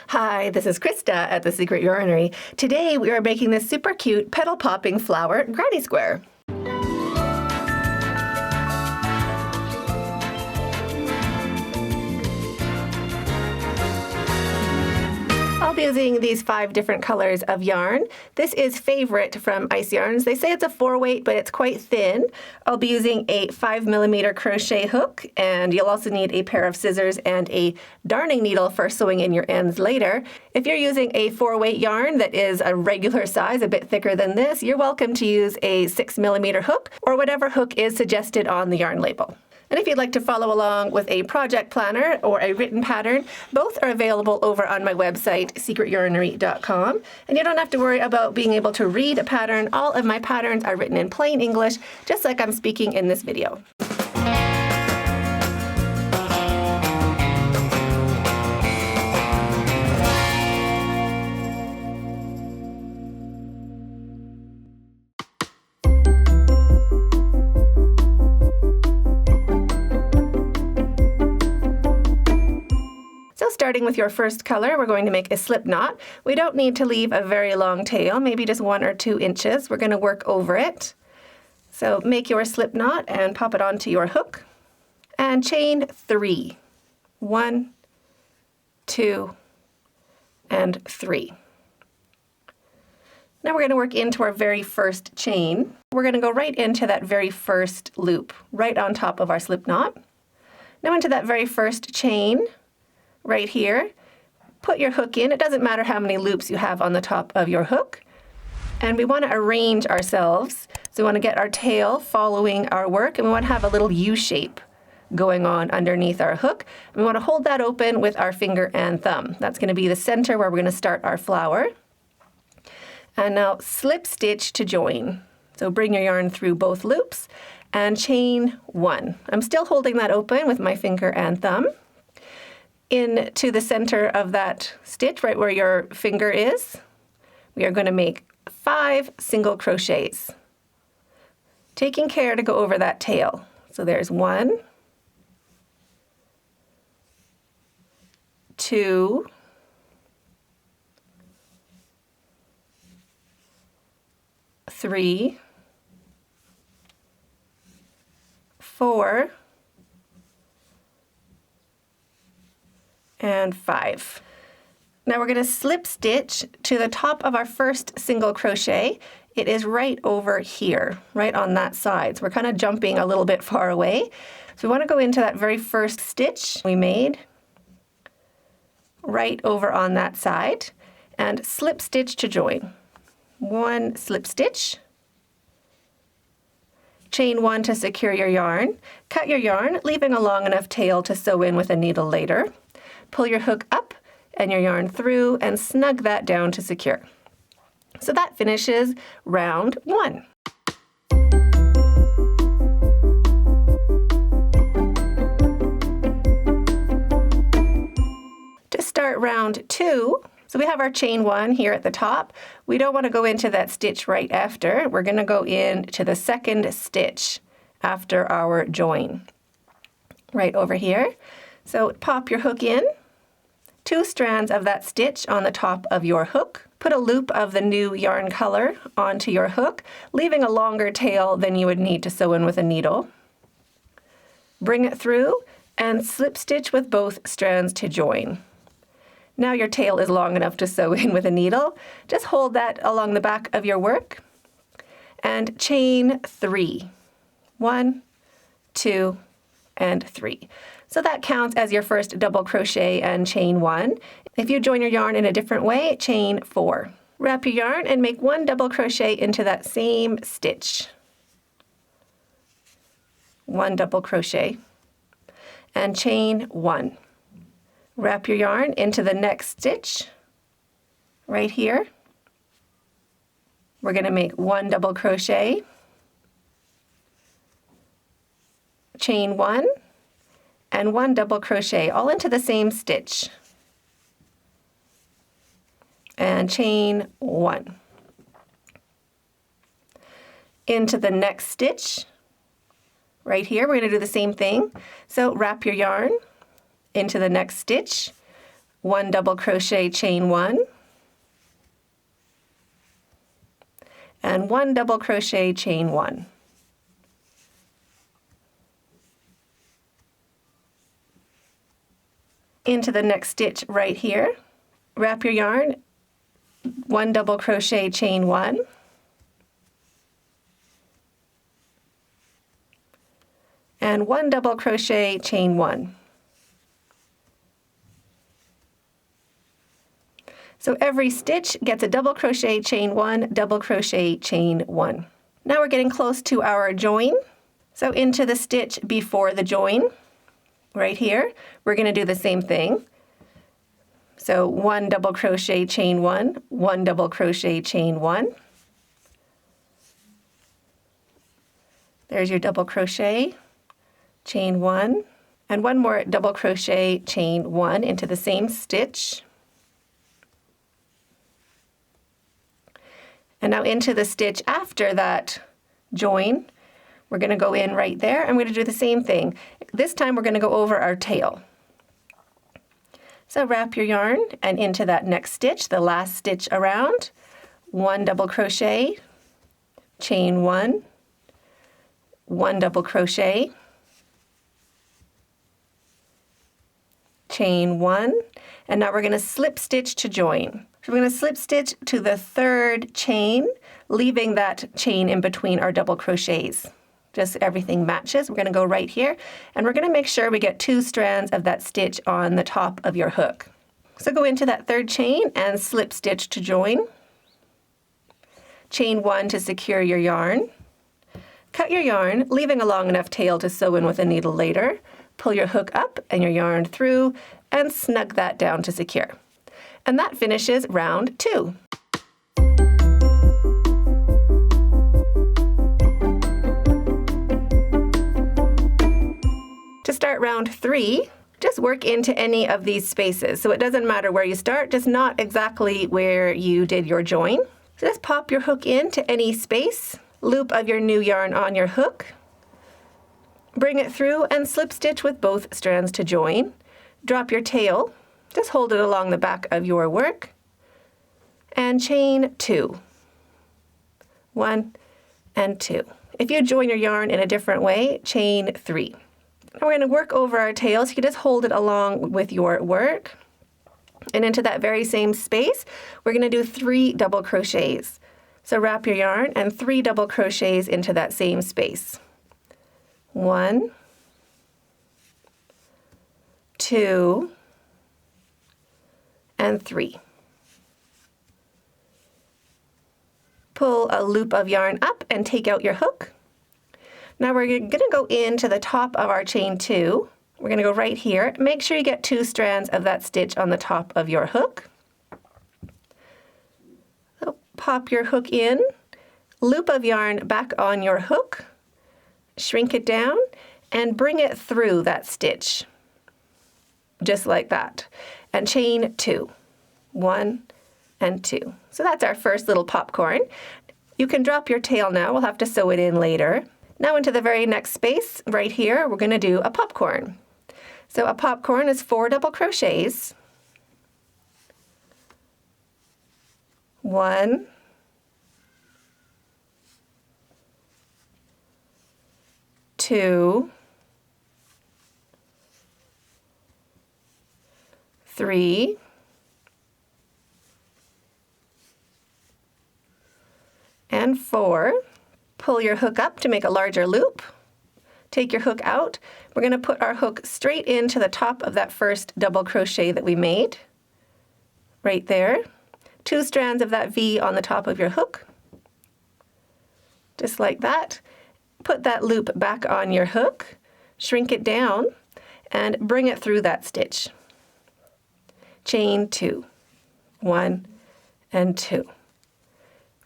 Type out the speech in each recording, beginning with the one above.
Hi, this is Christa at the Secret Yarnery. Today we are making this super cute petal popping flower granny square. I'll be using these 5 different colors of yarn. This is Favorite from Ice Yarns. They say it's a 4-weight, but it's quite thin. I'll be using a 5mm crochet hook, and you'll also need a pair of scissors and a darning needle for sewing in your ends later. If you're using a 4-weight yarn that is a regular size, a bit thicker than this, you're welcome to use a 6mm hook or whatever hook is suggested on the yarn label. And if you'd like to follow along with a project planner or a written pattern, both are available over on my website, secretyarnery.com. And you don't have to worry about being able to read a pattern. All of my patterns are written in plain English, just like I'm speaking in this video. Starting with your first color, we're going to make a slip knot. We don't need to leave a very long tail, maybe just 1 or 2 inches. We're going to work over it. So make your slip knot and pop it onto your hook and chain 3. 1, 2, and 3. Now we're going to work into our very first chain. We're going to go right into that very first loop, right on top of our slip knot. Now into that very first chain, right here, put your hook in. It doesn't matter how many loops you have on the top of your hook. And we want to arrange ourselves. So we want to get our tail following our work, and we want to have a little U shape going on underneath our hook. And we want to hold that open with our finger and thumb. That's going to be the center where we're going to start our flower. And now slip stitch to join. So bring your yarn through both loops and chain 1. I'm still holding that open with my finger and thumb. Into the center of that stitch, right where your finger is, we are going to make 5 single crochets, taking care to go over that tail. So there's 1, 2, 3, 4, and 5. Now we're going to slip stitch to the top of our first single crochet. It is right over here, right on that side. So we're kind of jumping a little bit far away. So we want to go into that very first stitch we made, right over on that side, and slip stitch to join. 1 slip stitch, chain 1 to secure your yarn, cut your yarn, leaving a long enough tail to sew in with a needle later. Pull your hook up and your yarn through and snug that down to secure. So that finishes round 1. To start round 2, so we have our chain 1 here at the top. We don't want to go into that stitch right after. We're going to go into the second stitch after our join, right over here. So pop your hook in, 2 strands of that stitch on the top of your hook. Put a loop of the new yarn color onto your hook, leaving a longer tail than you would need to sew in with a needle. Bring it through and slip stitch with both strands to join. Now your tail is long enough to sew in with a needle. Just hold that along the back of your work and chain 3. 1, 2, and 3. So that counts as your first double crochet and chain 1. If you join your yarn in a different way, chain 4. Wrap your yarn and make 1 double crochet into that same stitch. 1 double crochet and chain 1. Wrap your yarn into the next stitch right here. We're going to make 1 double crochet, chain 1, and 1 double crochet all into the same stitch, and chain 1. Into the next stitch right here, we're going to do the same thing. So wrap your yarn into the next stitch, 1 double crochet, chain 1, and 1 double crochet, chain 1. Into the next stitch right here, wrap your yarn, 1 double crochet, chain 1, and 1 double crochet, chain 1. So every stitch gets a double crochet, chain 1, double crochet, chain 1. Now we're getting close to our join. So into the stitch before the join, right here, we're going to do the same thing. So 1 double crochet, chain 1, 1 double crochet, chain 1. There's your double crochet, chain 1, and 1 more double crochet, chain 1 into the same stitch. And now into the stitch after that join, we're going to go in right there, and we're going to do the same thing. This time we're going to go over our tail. So wrap your yarn and into that next stitch, the last stitch around, 1 double crochet, chain 1, 1 double crochet, chain 1, and now we're going to slip stitch to join. So we're going to slip stitch to the 3rd chain, leaving that chain in between our double crochets. Just everything matches. We're going to go right here, and we're going to make sure we get 2 strands of that stitch on the top of your hook. So go into that 3rd chain and slip stitch to join. Chain 1 to secure your yarn. Cut your yarn, leaving a long enough tail to sew in with a needle later. Pull your hook up and your yarn through and snug that down to secure. And that finishes round 2. To start round 3, just work into any of these spaces. So it doesn't matter where you start, just not exactly where you did your join. So just pop your hook into any space, loop of your new yarn on your hook, bring it through and slip stitch with both strands to join. Drop your tail, just hold it along the back of your work, and chain 2. 1 and 2. If you join your yarn in a different way, chain 3. Now we're going to work over our tails. You can just hold it along with your work. And into that very same space, we're going to do 3 double crochets. So wrap your yarn and 3 double crochets into that same space. 1, 2, and 3. Pull a loop of yarn up and take out your hook. Now we're going to go into the top of our chain 2. We're going to go right here. Make sure you get 2 strands of that stitch on the top of your hook. So pop your hook in, loop of yarn back on your hook, shrink it down, and bring it through that stitch, just like that, and chain 2. 1 and 2. So that's our first little popcorn. You can drop your tail now. We'll have to sew it in later. Now into the very next space, right here, we're going to do a popcorn. So a popcorn is 4 double crochets. 1, 2, 3, and 4. Pull your hook up to make a larger loop. Take your hook out. We're going to put our hook straight into the top of that first double crochet that we made. Right there. 2 strands of that V on the top of your hook. Just like that. Put that loop back on your hook, shrink it down, and bring it through that stitch. Chain 2. 1 and 2.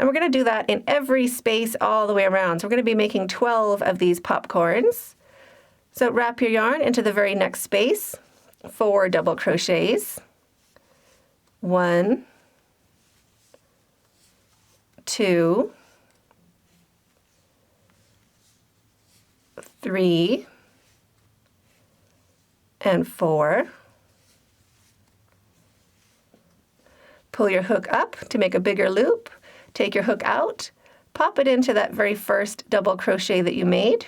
And we're going to do that in every space all the way around. So we're going to be making 12 of these popcorns. So wrap your yarn into the very next space, 4 double crochets. 1, 2, 3, and 4. Pull your hook up to make a bigger loop, take your hook out, pop it into that very first double crochet that you made,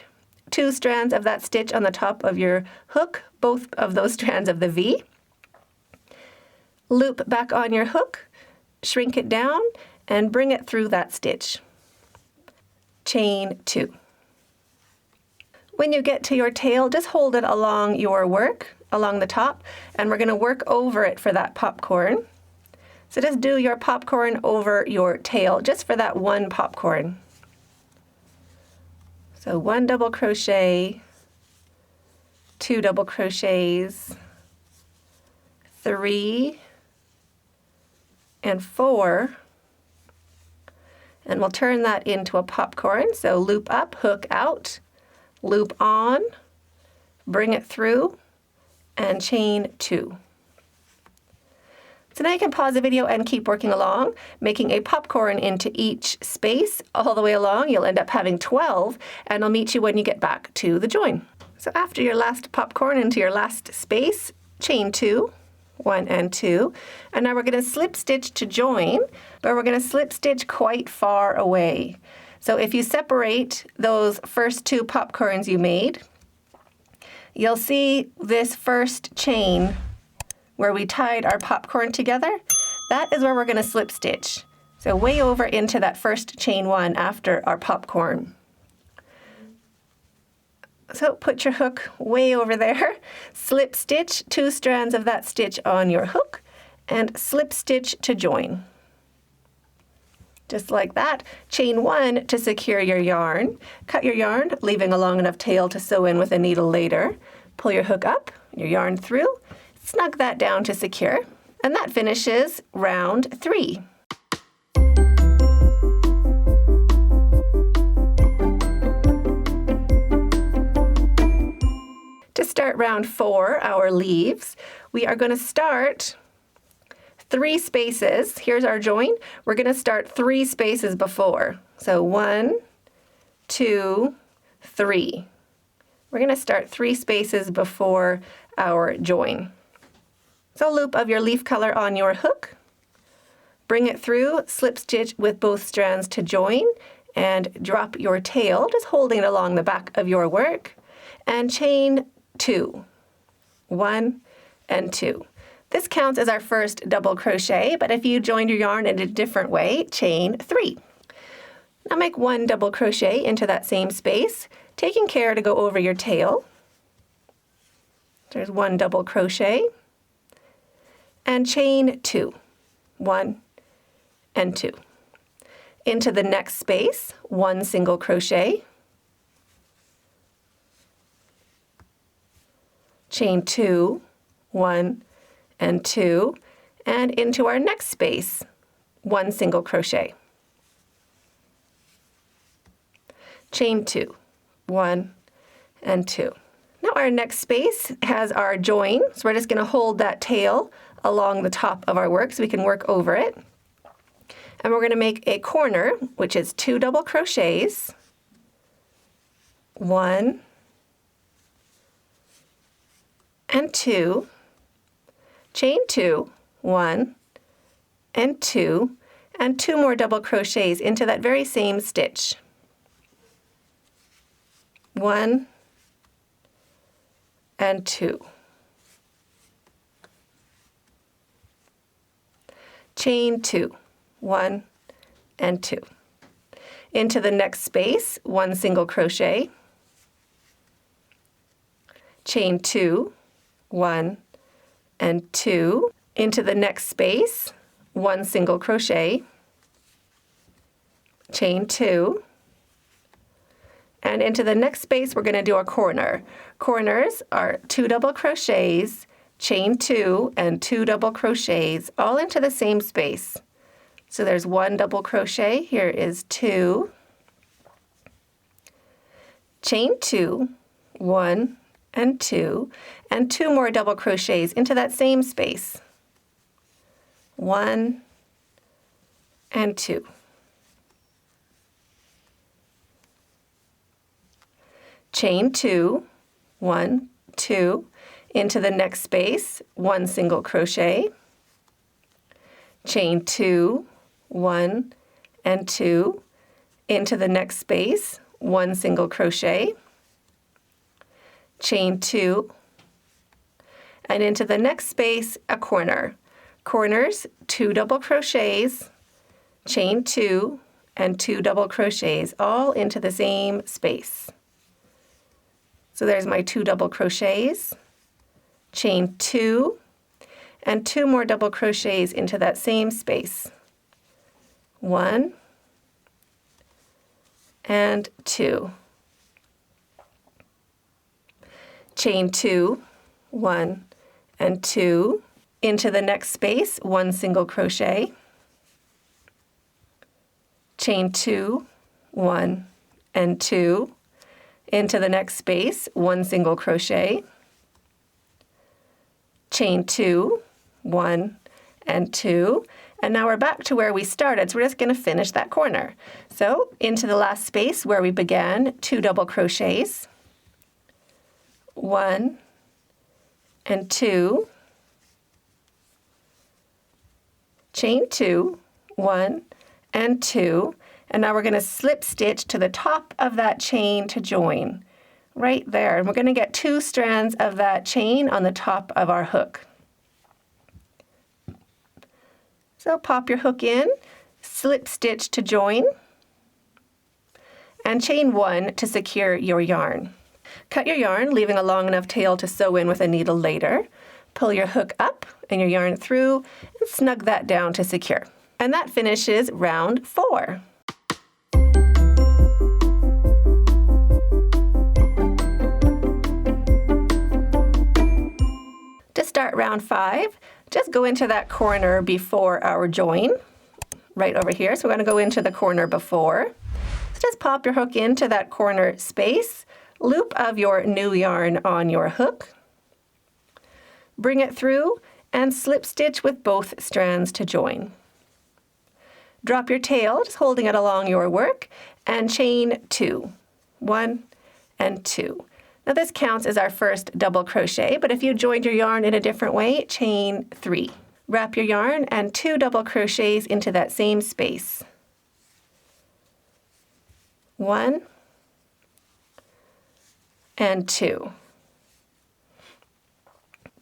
2 strands of that stitch on the top of your hook, both of those strands of the V. Loop back on your hook, shrink it down, and bring it through that stitch. Chain 2. When you get to your tail, just hold it along your work, along the top, and we're going to work over it for that popcorn. So just do your popcorn over your tail, just for that one popcorn. So 1 double crochet, 2 double crochets, 3, and 4. And we'll turn that into a popcorn. So loop up, hook out, loop on, bring it through, and chain 2. So now you can pause the video and keep working along, making a popcorn into each space all the way along. You'll end up having 12, and I'll meet you when you get back to the join. So after your last popcorn into your last space, chain 2, 1 and 2, and now we're going to slip stitch to join, but we're going to slip stitch quite far away. So if you separate those first 2 popcorns you made, you'll see this first chain where we tied our popcorn together. That is where we're going to slip stitch. So way over into that first chain 1 after our popcorn. So put your hook way over there, slip stitch 2 strands of that stitch on your hook, and slip stitch to join. Just like that. Chain 1 to secure your yarn. Cut your yarn, leaving a long enough tail to sew in with a needle later. Pull your hook up, your yarn through, snug that down to secure, and that finishes round 3. To start round 4, our leaves, we are going to start 3 spaces. Here's our join. We're going to start 3 spaces before. So 1, 2, 3. We're going to start 3 spaces before our join. So loop of your leaf color on your hook, bring it through, slip stitch with both strands to join, and drop your tail, just holding it along the back of your work, and chain 2, 1 and 2. This counts as our first double crochet, but if you joined your yarn in a different way, chain 3. Now make 1 double crochet into that same space, taking care to go over your tail. There's 1 double crochet, and chain 2, 1 and 2. Into the next space, 1 single crochet, chain 2, 1 and 2, and into our next space, 1 single crochet, chain 2, 1 and 2. Now our next space has our join, so we're just going to hold that tail along the top of our work so we can work over it. And we're going to make a corner, which is 2 double crochets, 1 and 2, chain 2, 1 and 2 more double crochets into that very same stitch. 1 and 2. Chain 2, 1 and 2. Into the next space, 1 single crochet, chain 2, 1 and 2. Into the next space, 1 single crochet, chain 2, and into the next space we're going to do a corner. Corners are 2 double crochets, chain 2 and 2 double crochets all into the same space. So there's 1 double crochet, here is 2, chain 2, 1 and 2 more double crochets into that same space. 1 and 2. Chain 2, 1, 2, into the next space, 1 single crochet, chain 2, 1 and 2, into the next space, 1 single crochet, chain 2, and into the next space, a corner. Corners, 2 double crochets, chain 2, and 2 double crochets, all into the same space. So there's my 2 double crochets, chain 2, and 2 more double crochets into that same space. 1 and 2. Chain 2, 1 and 2, into the next space, 1 single crochet, chain 2, 1 and 2, into the next space, 1 single crochet, chain 2, 1 and 2, and now we're back to where we started, so we're just going to finish that corner. So into the last space where we began, 2 double crochets, 1 and 2, chain 2, 1 and 2, and now we're going to slip stitch to the top of that chain to join, right there. And we're going to get 2 strands of that chain on the top of our hook. So pop your hook in, slip stitch to join, and chain 1 to secure your yarn. Cut your yarn, leaving a long enough tail to sew in with a needle later. Pull your hook up and your yarn through and snug that down to secure. And that finishes round 4. To start round 5, just go into that corner before our join, right over here. So we're going to go into the corner before. So just pop your hook into that corner space, loop of your new yarn on your hook, bring it through, and slip stitch with both strands to join. Drop your tail, just holding it along your work, and chain 2, 1 and 2. Now this counts as our first double crochet, but if you joined your yarn in a different way, chain 3. Wrap your yarn and 2 double crochets into that same space. 1 and 2.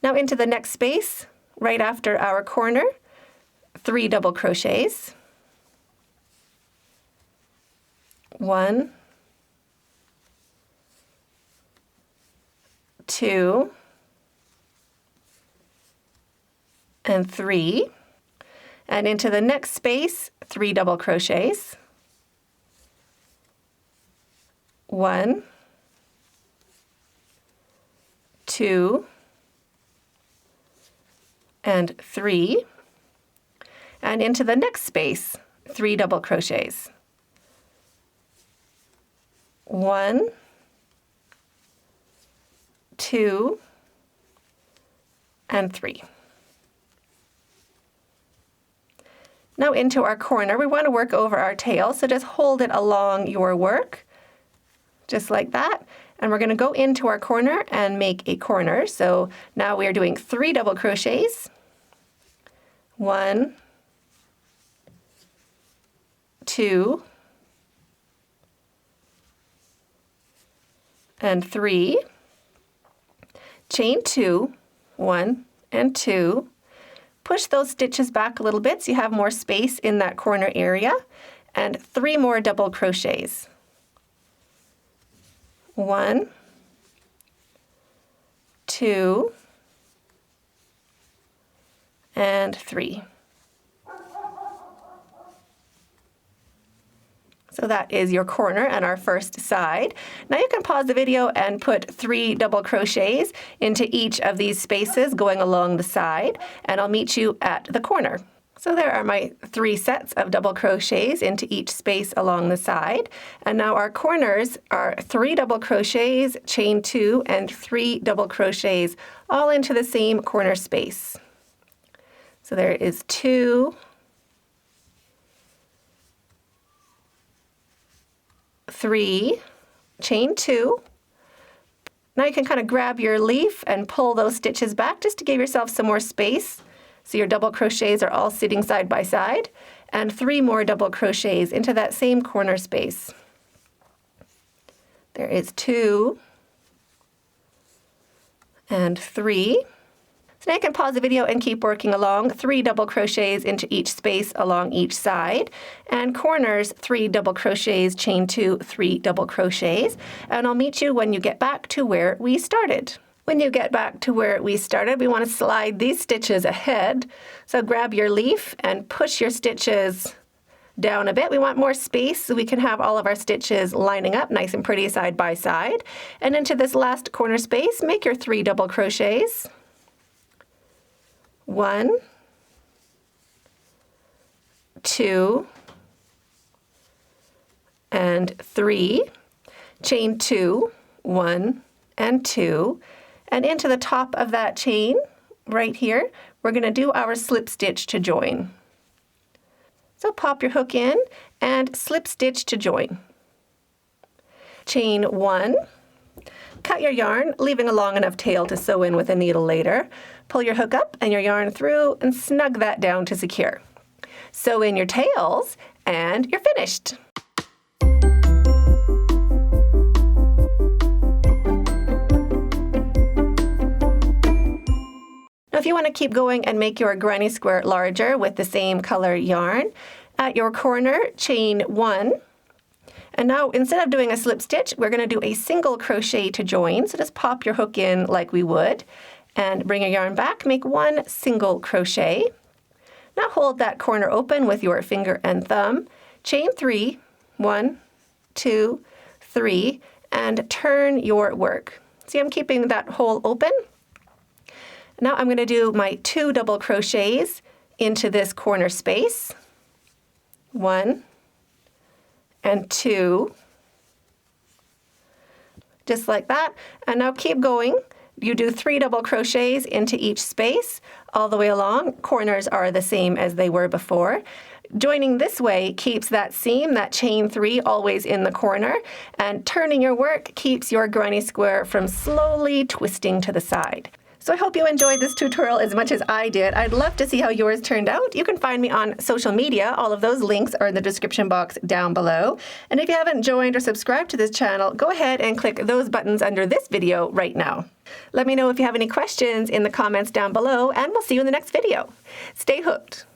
Now into the next space, right after our corner, 3 double crochets. 1, 2, and 3. And into the next space, 3 double crochets. 1, 2, and 3. And into the next space, 3 double crochets. 1, 2, and 3. Now into our corner, we want to work over our tail, so just hold it along your work, just like that. And we're going to go into our corner and make a corner. So now we are doing 3 double crochets. 1, 2, and 3. Chain 2, 1 and 2. Push those stitches back a little bit so you have more space in that corner area, and 3 more double crochets. 1, 2, and 3. So that is your corner and our first side. Now you can pause the video and put 3 double crochets into each of these spaces going along the side, and I'll meet you at the corner. So there are my 3 sets of double crochets into each space along the side. And now our corners are 3 double crochets, chain 2, and 3 double crochets, all into the same corner space. So there is 2, 3, chain 2. Now you can kind of grab your leaf and pull those stitches back just to give yourself some more space So your double crochets are all sitting side by side, and 3 more double crochets into that same corner space. There is 2 and 3. So now you can pause the video and keep working along. 3 double crochets into each space along each side, and corners 3 double crochets, chain 2, 3 double crochets, and I'll meet you when you get back to where we started. When you get back to where we started, we want to slide these stitches ahead. So grab your leaf and push your stitches down a bit. We want more space so we can have all of our stitches lining up nice and pretty side by side. And into this last corner space, make your 3 double crochets. 1, 2, and 3. Chain 2, 1 and 2. And into the top of that chain, right here, we're going to do our slip stitch to join. So pop your hook in and slip stitch to join. Chain 1. Cut your yarn, leaving a long enough tail to sew in with a needle later. Pull your hook up and your yarn through and snug that down to secure. Sew in your tails and you're finished. Now if you want to keep going and make your granny square larger with the same color yarn, at your corner, chain 1. And now, instead of doing a slip stitch, we're going to do a single crochet to join. So just pop your hook in like we would, and bring your yarn back, make 1 single crochet. Now hold that corner open with your finger and thumb, chain 3, 1, 2, 3, and turn your work. See, I'm keeping that hole open. Now I'm going to do my 2 double crochets into this corner space. 1 and 2, just like that. And now keep going. You do 3 double crochets into each space all the way along. Corners are the same as they were before. Joining this way keeps that seam, that chain 3, always in the corner, and turning your work keeps your granny square from slowly twisting to the side. So I hope you enjoyed this tutorial as much as I did. I'd love to see how yours turned out. You can find me on social media. All of those links are in the description box down below. And if you haven't joined or subscribed to this channel, go ahead and click those buttons under this video right now. Let me know if you have any questions in the comments down below, and we'll see you in the next video. Stay hooked.